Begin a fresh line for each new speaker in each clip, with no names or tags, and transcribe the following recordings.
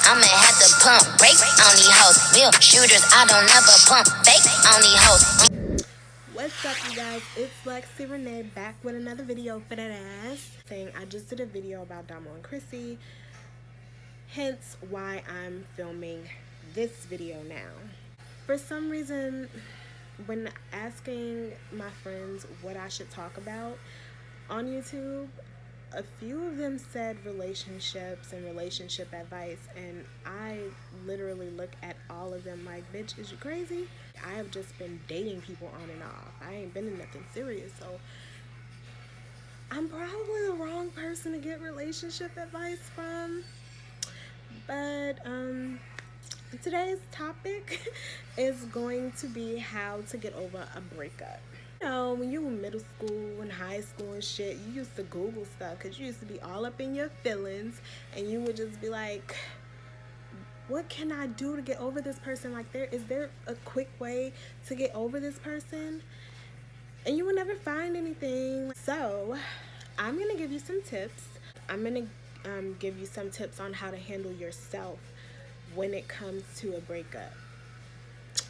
I'ma have to pump brakes on these hoes. Real shooters, I don't ever pump fake on these hoes.
What's up, you guys? It's Lexi Renee back with another video for that ass. Saying I just did a video about Damo and Chrissy, hence why I'm filming this video now. For some reason, when asking my friends what I should talk about on YouTube, a few of them said relationships and relationship advice, and I literally look at all of them like, bitch, is you crazy? I have just been dating people on and off. I ain't been in nothing serious, so I'm probably the wrong person to get relationship advice from. But today's topic is going to be how to get over a breakup. You know, when you were in middle school and high school and shit, you used to Google stuff because you used to be all up in your feelings, and you would just be like, what can I do to get over this person? Like, is there a quick way to get over this person? And you will never find anything. So I'm gonna give you some tips. I'm gonna give you some tips on how to handle yourself when it comes to a breakup.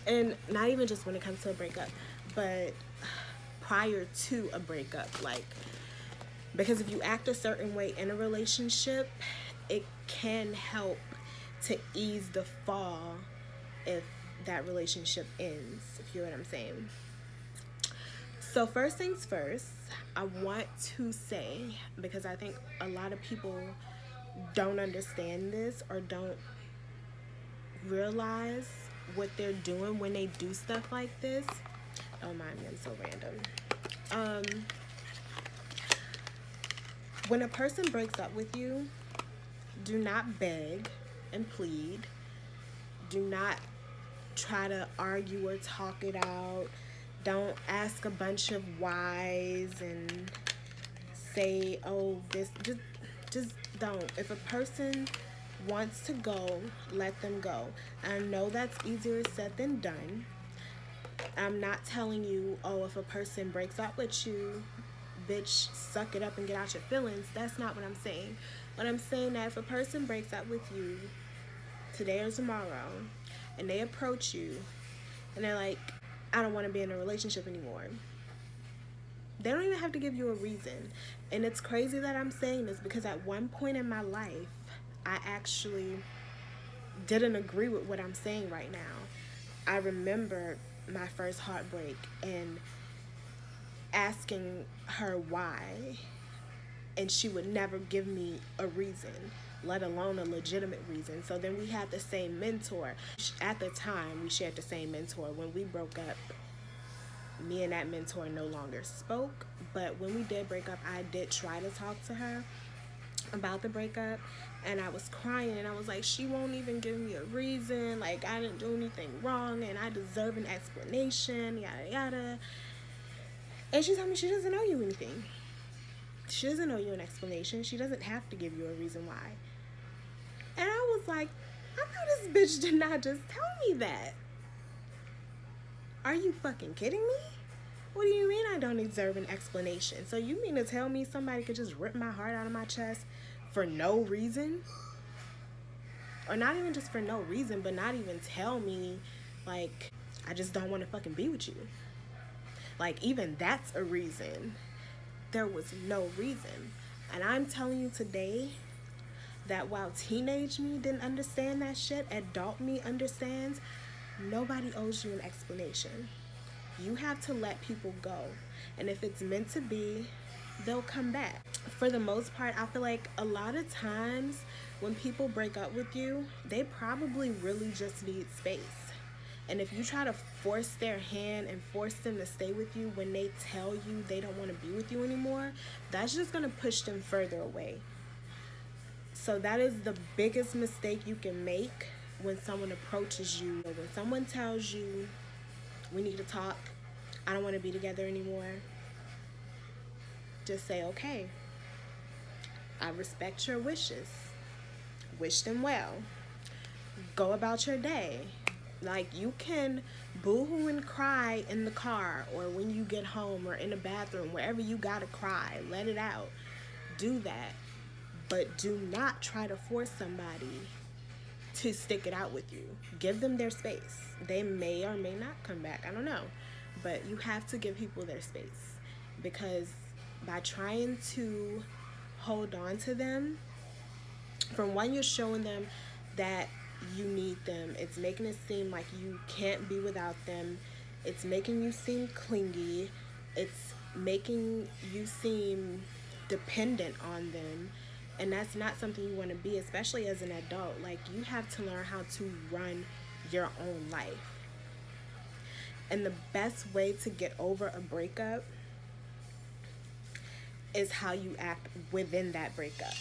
And not even just when it comes to a breakup, but prior to a breakup. Like, because if you act a certain way in a relationship, it can help to ease the fall if that relationship ends, if you know what I'm saying. So first things first, I want to say, because I think a lot of people don't understand this or don't realize what they're doing when they do stuff like this. Don't mind me, I'm so random. When a person breaks up with you, do not beg and plead. Do not try to argue or talk it out. Don't ask a bunch of whys and say, oh, this, just don't. If a person wants to go, let them go. I know that's easier said than done. I'm not telling you, oh, if a person breaks up with you, bitch, suck it up and get out your feelings. That's not what I'm saying. What I'm saying, that if a person breaks up with you today or tomorrow, and they approach you and they're like, I don't want to be in a relationship anymore, they don't even have to give you a reason. And it's crazy that I'm saying this, because at one point in my life, I actually didn't agree with what I'm saying right now. I remember my first heartbreak and asking her why, and she would never give me a reason, let alone a legitimate reason. So then we had the same mentor. At the time, we shared the same mentor. When we broke up, me and that mentor no longer spoke. But when we did break up, I did try to talk to her about the breakup, and I was crying, and I was like, she won't even give me a reason. Like, I didn't do anything wrong, and I deserve an explanation, yada yada. And she told me she doesn't owe you anything. She doesn't owe you an explanation. She doesn't have to give you a reason why. And I was like, I know this bitch did not just tell me that. Are you fucking kidding me? What do you mean I don't deserve an explanation? So you mean to tell me somebody could just rip my heart out of my chest for no reason? Or not even just for no reason, but not even tell me, like, I just don't want to fucking be with you. Like, even that's a reason. There was no reason. And I'm telling you today that while teenage me didn't understand that shit, adult me understands. Nobody owes you an explanation. You have to let people go. And if it's meant to be, they'll come back. For the most part, I feel like a lot of times when people break up with you, they probably really just need space. And if you try to force their hand and force them to stay with you when they tell you they don't want to be with you anymore, that's just going to push them further away. So that is the biggest mistake you can make when someone approaches you, or when someone tells you, we need to talk, I don't want to be together anymore. Just say, okay, I respect your wishes. Wish them well. Go about your day. Like, you can boo-hoo and cry in the car, or when you get home, or in the bathroom, wherever you gotta cry, let it out. Do that. But do not try to force somebody to stick it out with you. Give them their space. They may or may not come back. I don't know. But you have to give people their space, because by trying to hold on to them, from one, you're showing them that you need them. It's making it seem like you can't be without them. It's making you seem clingy. It's making you seem dependent on them. And that's not something you want to be, especially as an adult. Like, you have to learn how to run your own life. And the best way to get over a breakup is how you act within that breakup,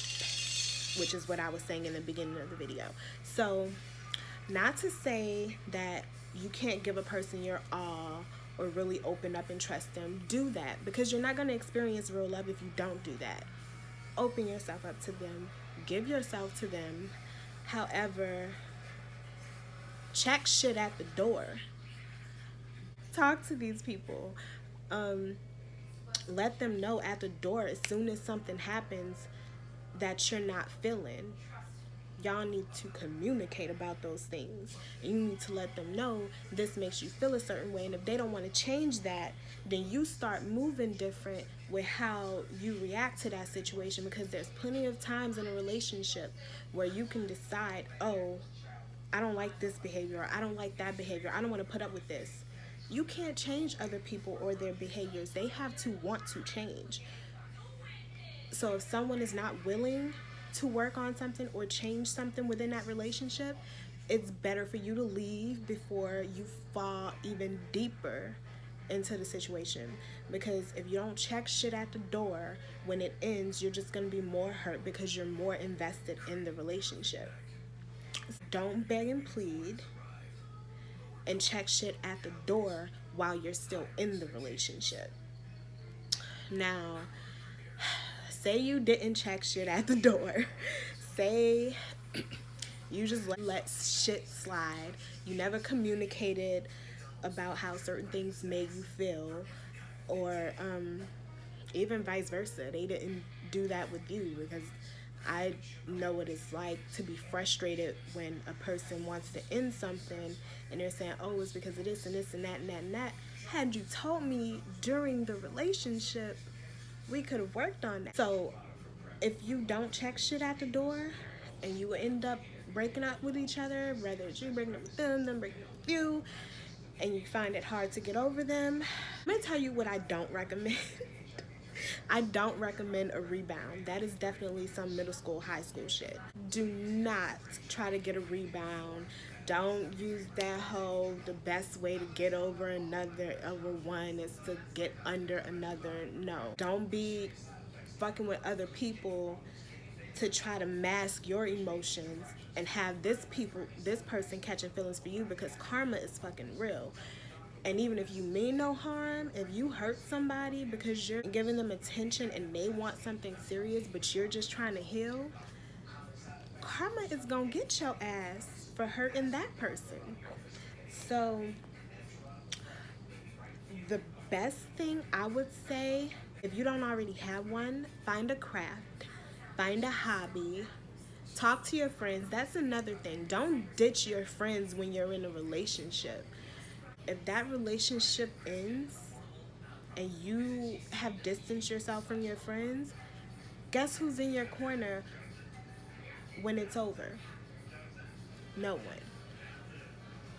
which is what I was saying in the beginning of the video. So, not to say that you can't give a person your all or really open up and trust them. Do that, because you're not going to experience real love if you don't do that. Open yourself up to them. Give yourself to them. However, check shit at the door. Talk to these people. Let them know at the door as soon as something happens that you're not feeling. Y'all need to communicate about those things. You need to let them know this makes you feel a certain way. And if they don't want to change that, then you start moving different with how you react to that situation. Because there's plenty of times in a relationship where you can decide, oh, I don't like this behavior, or I don't like that behavior, I don't want to put up with this. You can't change other people or their behaviors. They have to want to change. So if someone is not willing to work on something or change something within that relationship, it's better for you to leave before you fall even deeper into the situation. Because if you don't check shit at the door, when it ends, you're just going to be more hurt because you're more invested in the relationship. Don't beg and plead, and check shit at the door while you're still in the relationship. Now, say you didn't check shit at the door. Say you just let shit slide. You never communicated about how certain things made you feel, or even vice versa. They didn't do that with you, because I know what it's like to be frustrated when a person wants to end something and they're saying, oh, it's because of this and this and that and that and that. Had you told me during the relationship, we could have worked on that. So if you don't check shit at the door and you end up breaking up with each other, whether it's you breaking up with them breaking up with you, and you find it hard to get over them, I'm going to tell you what I don't recommend. I don't recommend a rebound. That is definitely some middle school, high school shit. Do not try to get a rebound. Don't use that whole, the best way to get over one is to get under another. No. Don't be fucking with other people to try to mask your emotions and have this person catching feelings for you, because karma is fucking real. And even if you mean no harm, if you hurt somebody because you're giving them attention and they want something serious, but you're just trying to heal, karma is gonna get your ass for hurting that person. So the best thing I would say, if you don't already have one, find a craft, find a hobby, talk to your friends. That's another thing. Don't ditch your friends when you're in a relationship. If that relationship ends and you have distanced yourself from your friends, guess who's in your corner when it's over? No one.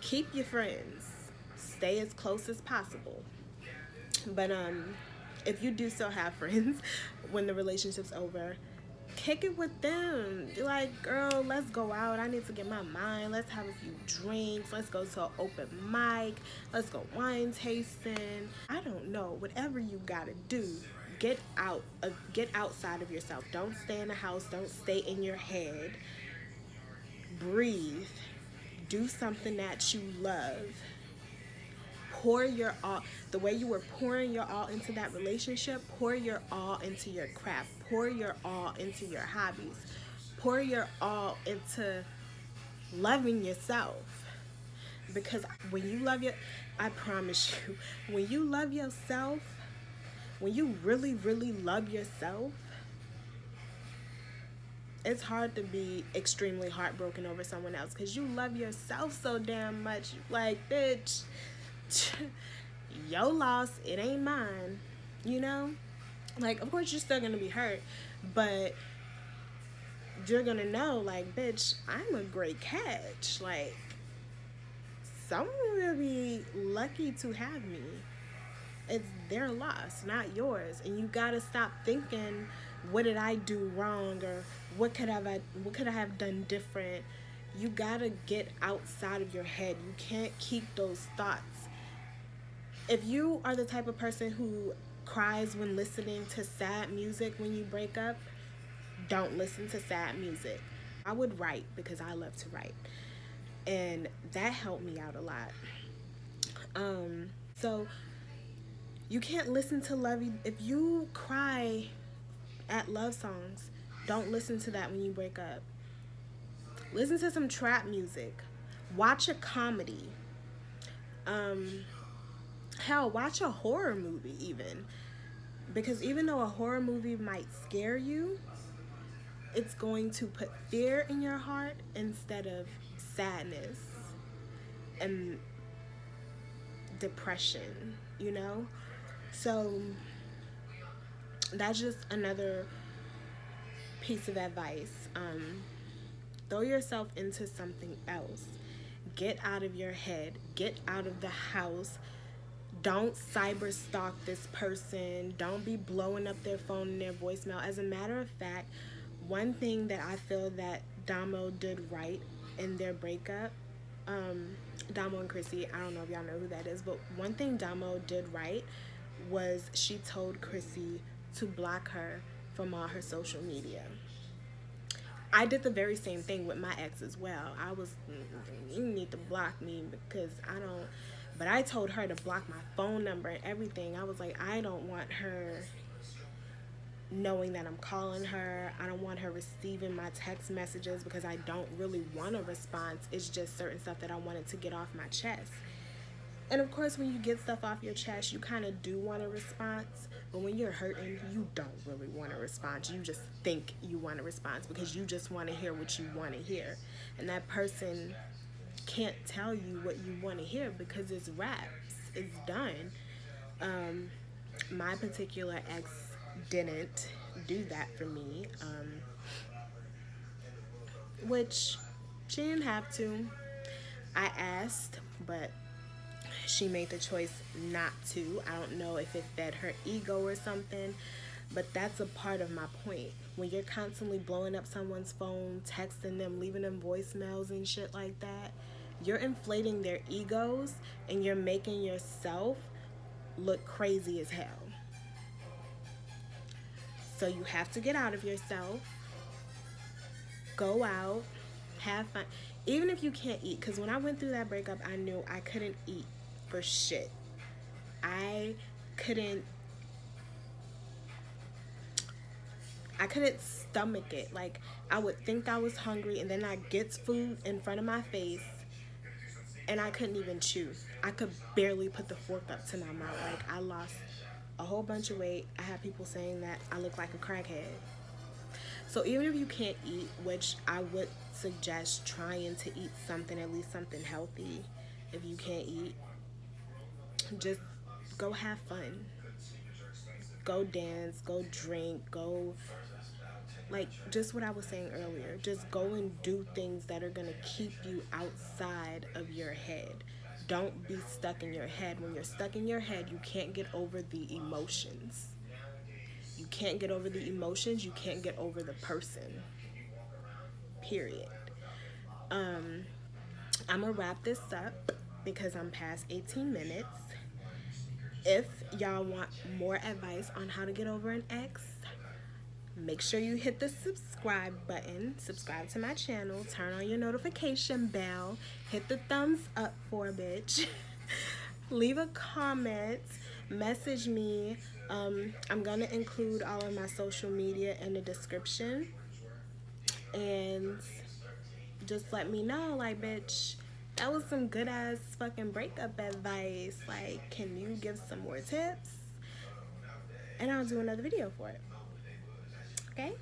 Keep your friends. Stay as close as possible. But if you do still have friends when the relationship's over, kick it with them. Be like, girl, let's go out. I need to get my mind. Let's have a few drinks. Let's go to an open mic. Let's go wine tasting. I don't know. Whatever you gotta do, get out. Get outside of yourself. Don't stay in the house. Don't stay in your head. Breathe. Do something that you love. Pour your all. The way you were pouring your all into that relationship, pour your all into your craft. Pour your all into your hobbies. Pour your all into loving yourself. Because when you love I promise you, when you love yourself, when you really, really love yourself, It's hard to be extremely heartbroken over someone else because you love yourself so damn much. Like, bitch, your loss, it ain't mine. You know? Like, of course, you're still gonna be hurt, but you're gonna know, like, bitch, I'm a great catch. Like, someone will be lucky to have me. It's their loss, not yours. And you gotta stop thinking, what did I do wrong, or what could I have done different. You gotta get outside of your head. You can't keep those thoughts. If you are the type of person who cries when listening to sad music when you break up, don't listen to sad music. I would write because I love to write, and that helped me out a lot. So you can't listen to if you cry at love songs, don't listen to that when you break up. Listen to some trap music. Watch a comedy. Hell, watch a horror movie even. Because even though a horror movie might scare you, it's going to put fear in your heart instead of sadness and depression, you know? So that's just another piece of advice. Throw yourself into something else. Get out of your head. Get out of the house. Don't cyber stalk this person. Don't be blowing up their phone and their voicemail. As a matter of fact, one thing that I feel that Damo did right in their breakup, Damo and Chrissy, I don't know if y'all know who that is, but one thing Damo did right was she told Chrissy to block her from all her social media. I did the very same thing with my ex as well. I was, you need to block me because I don't, but I told her to block my phone number and everything. I was like, I don't want her knowing that I'm calling her. I don't want her receiving my text messages because I don't really want a response. It's just certain stuff that I wanted to get off my chest. And of course, when you get stuff off your chest, you kind of do want a response. But when you're hurting, you don't really want a response. You just think you want a response because you just want to hear what you want to hear. And that person can't tell you what you want to hear because it's raps. It's done. My particular ex didn't do that for me, which she didn't have to. I asked, but she made the choice not to. I don't know if it fed her ego or something, but that's a part of my point. When you're constantly blowing up someone's phone, texting them, leaving them voicemails and shit like that, you're inflating their egos and you're making yourself look crazy as hell. So you have to get out of yourself, go out, have fun. Even if you can't eat, because when I went through that breakup, I knew I couldn't eat for shit. I couldn't stomach it. Like, I would think I was hungry and then I get food in front of my face and I couldn't even chew. I could barely put the fork up to my mouth. Like, I lost a whole bunch of weight. I had people saying that I look like a crackhead. So even if you can't eat, which I would suggest trying to eat something, at least something healthy, if you can't eat, just go have fun. Go dance, go drink, go, like, just what I was saying earlier. Just go and do things that are going to keep you outside of your head. Don't be stuck in your head. When you're stuck in your head, you can't get over the emotions. You can't get over the emotions. You can't get over the person. Period. I'm going to wrap this up because I'm past 18 minutes. If y'all want more advice on how to get over an ex, make sure you hit the subscribe button. Subscribe to my channel. Turn on your notification bell. Hit the thumbs up for a bitch. Leave a comment. Message me. I'm going to include all of my social media in the description. And just let me know, like, bitch, that was some good ass fucking breakup advice. Like, can you give some more tips? And I'll do another video for it. Okay?